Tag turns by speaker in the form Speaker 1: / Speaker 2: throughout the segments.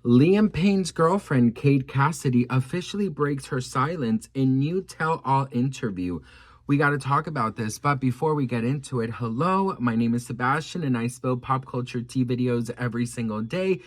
Speaker 1: Liam Payne's girlfriend, Cassidy, officially breaks her silence in new tell-all interview. We got to talk about this, but before we get into it, hello, my name is Sebastian, and I spill pop culture tea videos every single day.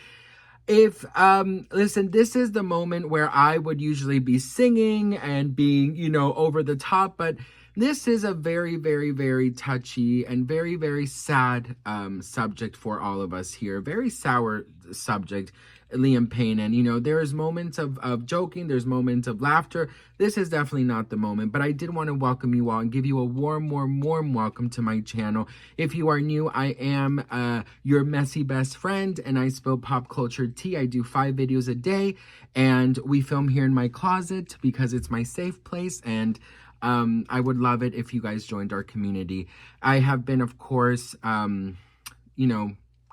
Speaker 1: Listen, this is the moment where I would usually be singing and being, over the top, but this is a very, very, very touchy and very, very sad subject for all of us here. Very sour subject, Liam Payne. And, there's moments of joking. There's moments of laughter. This is definitely not the moment. But I did want to welcome you all and give you a warm welcome to my channel. If you are new, I am your messy best friend, and I spill pop culture tea. I do 5 videos a day, and we film here in my closet because it's my safe place, and I would love it if you guys joined our community. I have been, of course,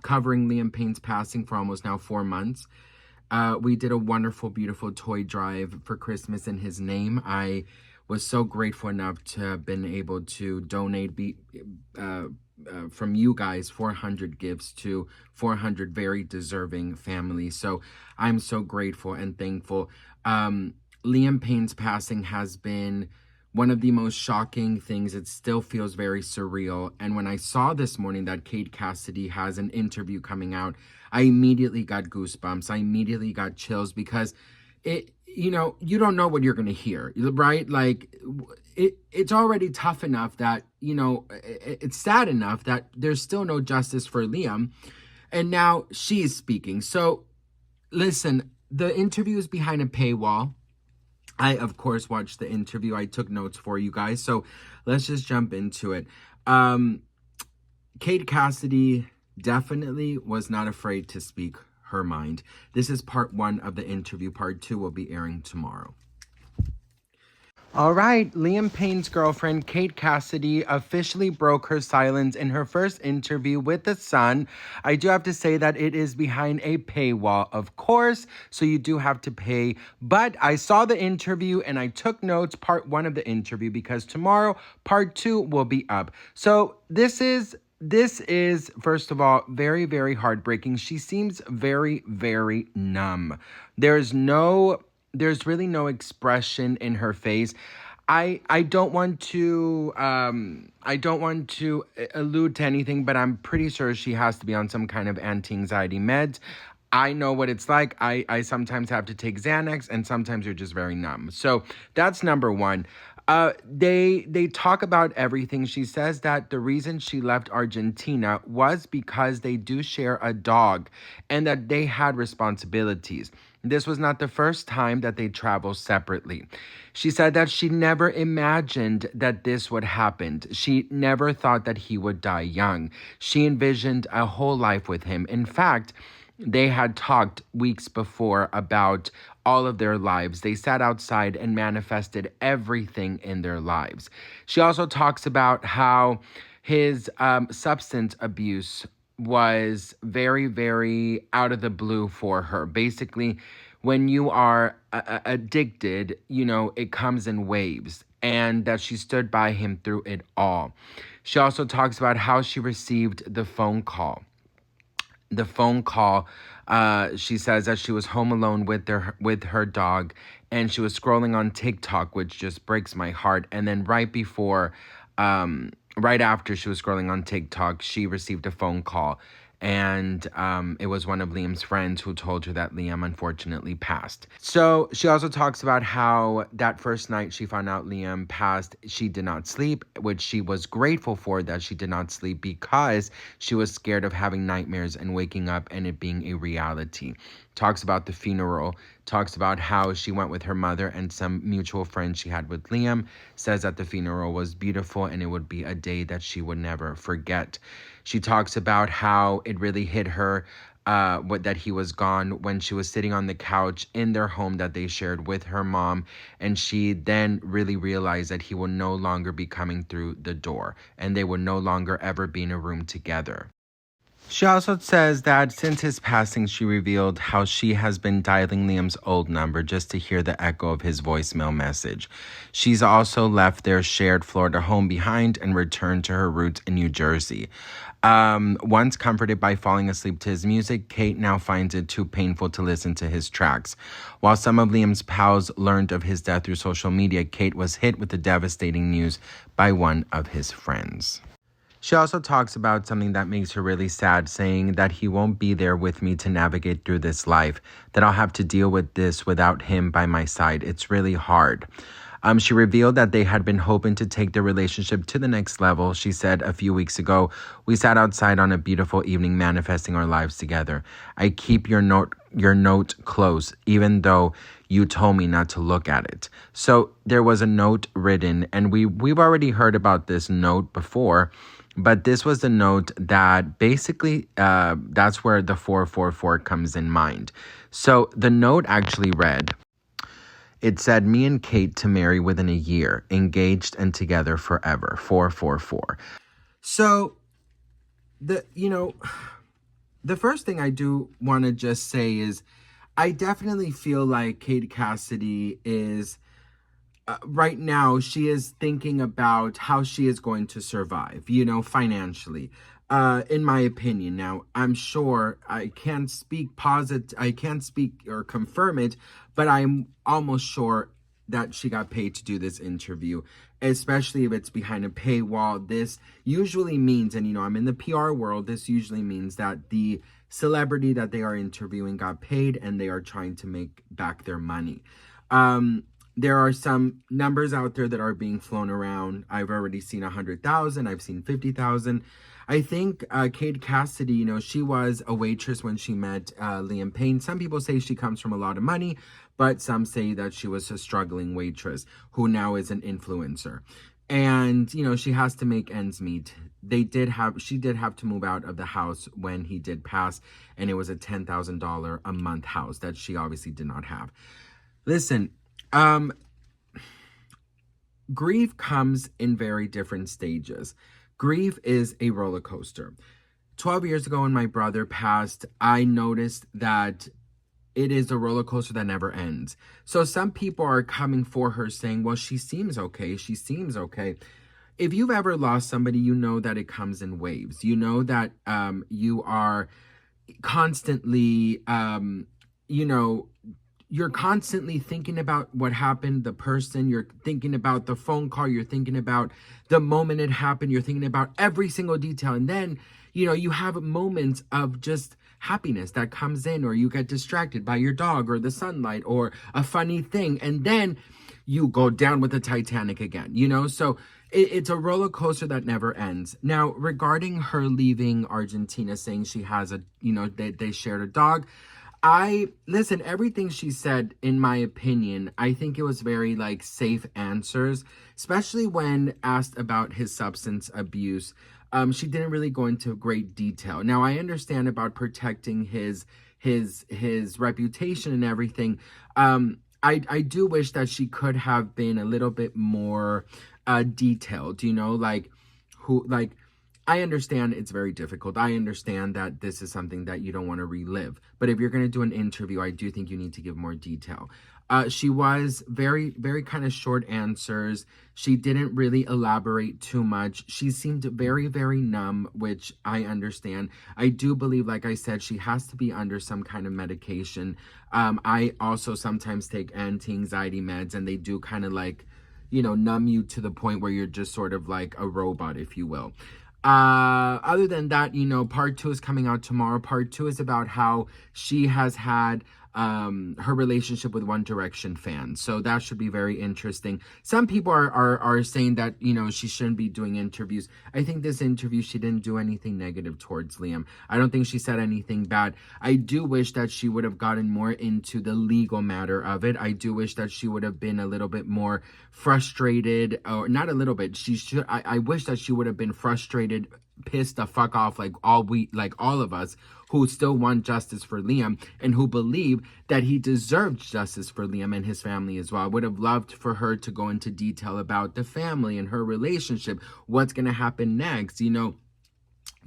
Speaker 1: covering Liam Payne's passing for almost now 4 months. We did a wonderful, beautiful toy drive for Christmas in his name. I was so grateful enough to have been able to donate from you guys 400 gifts to 400 very deserving families. So I'm so grateful and thankful. Liam Payne's passing has been one of the most shocking things. It still feels very surreal. And when I saw this morning that Cassidy has an interview coming out, I immediately got goosebumps. I immediately got chills because you don't know what you're going to hear, right? Like it's already tough enough that, it's sad enough that there's still no justice for Liam. And now she's speaking. So listen, the interview is behind a paywall. I, of course, watched the interview. I took notes for you guys. So let's just jump into it. Cassidy definitely was not afraid to speak her mind. This is part 1 of the interview. Part 2 will be airing tomorrow. All right, Liam Payne's girlfriend, Cassidy, officially broke her silence in her first interview with The Sun. I do have to say that it is behind a paywall, of course, so you do have to pay. But I saw the interview and I took notes, part 1 of the interview, because tomorrow, part 2 will be up. So this is, first of all, very, very heartbreaking. She seems very, very numb. There's really no expression in her face. I don't want to allude to anything, but I'm pretty sure she has to be on some kind of anti-anxiety meds. I know what it's like. I sometimes have to take Xanax, and sometimes you're just very numb. So that's number 1. They talk about everything. She says that the reason she left Argentina was because they do share a dog and that they had responsibilities. This was not the first time that they traveled separately. She said that she never imagined that this would happen. She never thought that he would die young. She envisioned a whole life with him. In fact, they had talked weeks before about all of their lives. They sat outside and manifested everything in their lives. She also talks about how his substance abuse was very, very out of the blue for her. Basically, when you are addicted, it comes in waves, and that she stood by him through it all. She also talks about how she received the phone call. She says that she was home alone with her dog, and she was scrolling on TikTok, which just breaks my heart. And then right after she was scrolling on TikTok, she received a phone call, and it was one of Liam's friends who told her that Liam unfortunately passed. So she also talks about how that first night she found out Liam passed, she did not sleep, which she was grateful for that she did not sleep because she was scared of having nightmares and waking up and it being a reality. Talks about the funeral, talks about how she went with her mother and some mutual friends she had with Liam, says that the funeral was beautiful and it would be a day that she would never forget. She talks about how it really hit her that he was gone when she was sitting on the couch in their home that they shared with her mom, and she then really realized that he will no longer be coming through the door and they would no longer ever be in a room together. She also says that since his passing, she revealed how she has been dialing Liam's old number just to hear the echo of his voicemail message. She's also left their shared Florida home behind and returned to her roots in New Jersey. Once comforted by falling asleep to his music, Kate now finds it too painful to listen to his tracks. While some of Liam's pals learned of his death through social media, Kate was hit with the devastating news by one of his friends. She also talks about something that makes her really sad, saying that he won't be there with me to navigate through this life, that I'll have to deal with this without him by my side. It's really hard. She revealed that they had been hoping to take their relationship to the next level. She said a few weeks ago, we sat outside on a beautiful evening manifesting our lives together. I keep your note close, even though you told me not to look at it. So there was a note written, and we've already heard about this note before, but this was the note that basically, that's where the 444 comes in mind. So the note actually read, it said, me and Kate to marry within a year, engaged and together forever, 444. So the first thing I do want to just say is I definitely feel like Kate Cassidy is right now, she is thinking about how she is going to survive, financially. In my opinion. Now, I'm sure I can't speak I can't speak or confirm it, but I'm almost sure that she got paid to do this interview, especially if it's behind a paywall. This usually means, and I'm in the PR world, this usually means that the celebrity that they are interviewing got paid and they are trying to make back their money. There are some numbers out there that are being flown around. I've already seen 100,000. I've seen 50,000. I think Kate Cassidy, she was a waitress when she met Liam Payne. Some people say she comes from a lot of money, but some say that she was a struggling waitress who now is an influencer. And, she has to make ends meet. She did have to move out of the house when he did pass, and it was a $10,000 a month house that she obviously did not have. Listen, grief comes in very different stages. Grief is a roller coaster. 12 years ago when my brother passed, I noticed that it is a roller coaster that never ends. So some people are coming for her saying, well, she seems okay. She seems okay. If you've ever lost somebody, you know that it comes in waves. You know that you are constantly, you're constantly thinking about what happened, the person, you're thinking about the phone call, you're thinking about the moment it happened, you're thinking about every single detail. And then, you have moments of just happiness that comes in, or you get distracted by your dog or the sunlight or a funny thing. And then you go down with the Titanic again, So it's a roller coaster that never ends. Now, regarding her leaving Argentina, saying she has they shared a dog, listen, everything she said, in my opinion, I think it was very safe answers, especially when asked about his substance abuse. She didn't really go into great detail. Now, I understand about protecting his reputation and everything. I do wish that she could have been a little bit more detailed, I understand it's very difficult. I understand that this is something that you don't want to relive. But if you're going to do an interview, I do think you need to give more detail. She was very, very kind of short answers. She didn't really elaborate too much. She seemed very, very numb, which I understand. I do believe, like I said, she has to be under some kind of medication. I also sometimes take anti-anxiety meds, and they do kind of numb you to the point where you're just sort of like a robot, if you will. Other than that, part 2 is coming out tomorrow. Part 2 is about how she has had her relationship with One Direction fans. So that should be very interesting. Some people are saying that, she shouldn't be doing interviews. I think this interview, she didn't do anything negative towards Liam. I don't think she said anything bad. I do wish that she would have gotten more into the legal matter of it. I do wish that she would have been a little bit more frustrated, or not a little bit. I wish that she would have been frustrated, pissed the fuck off, like all of us who still want justice for Liam and who believe that he deserved justice for Liam and his family as well. I would have loved for her to go into detail about the family and her relationship, what's going to happen next,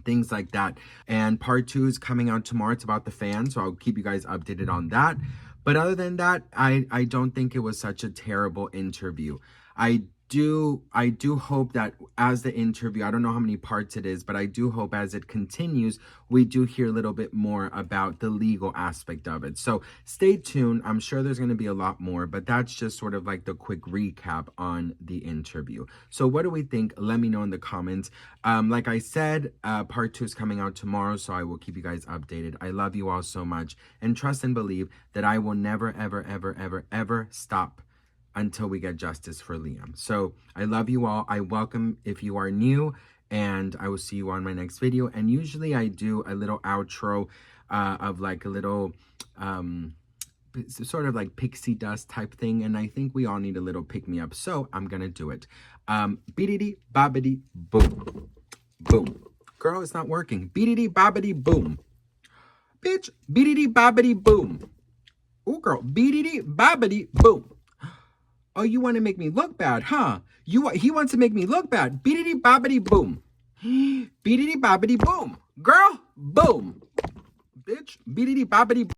Speaker 1: things like that. And part 2 is coming out tomorrow. It's about the fans, so I'll keep you guys updated on that. But other than that, I don't think it was such a terrible interview. I do hope that as the interview, I don't know how many parts it is, but I do hope as it continues, we do hear a little bit more about the legal aspect of it. So stay tuned. I'm sure there's going to be a lot more, but that's just sort of like the quick recap on the interview. So what do we think? Let me know in the comments. Like I said, part 2 is coming out tomorrow, so I will keep you guys updated. I love you all so much, and trust and believe that I will never, ever, ever, ever, ever stop until we get justice for Liam. So I love you all. I welcome if you are new, and I will see you on my next video. And usually I do a little outro of like a little sort of like pixie dust type thing, and I think we all need a little pick me up, so I'm gonna do it. Beedity bobbity boom. Boom. Girl, it's not working. Beedity bobbity boom. Bitch, beedity bobbity boom. Ooh, girl, beedity bobbity boom. Oh, you want to make me look bad, huh? He wants to make me look bad. Beedity bobbity boom. Beedity bobbity boom. Girl, boom. Bitch, beedity bobbity boom.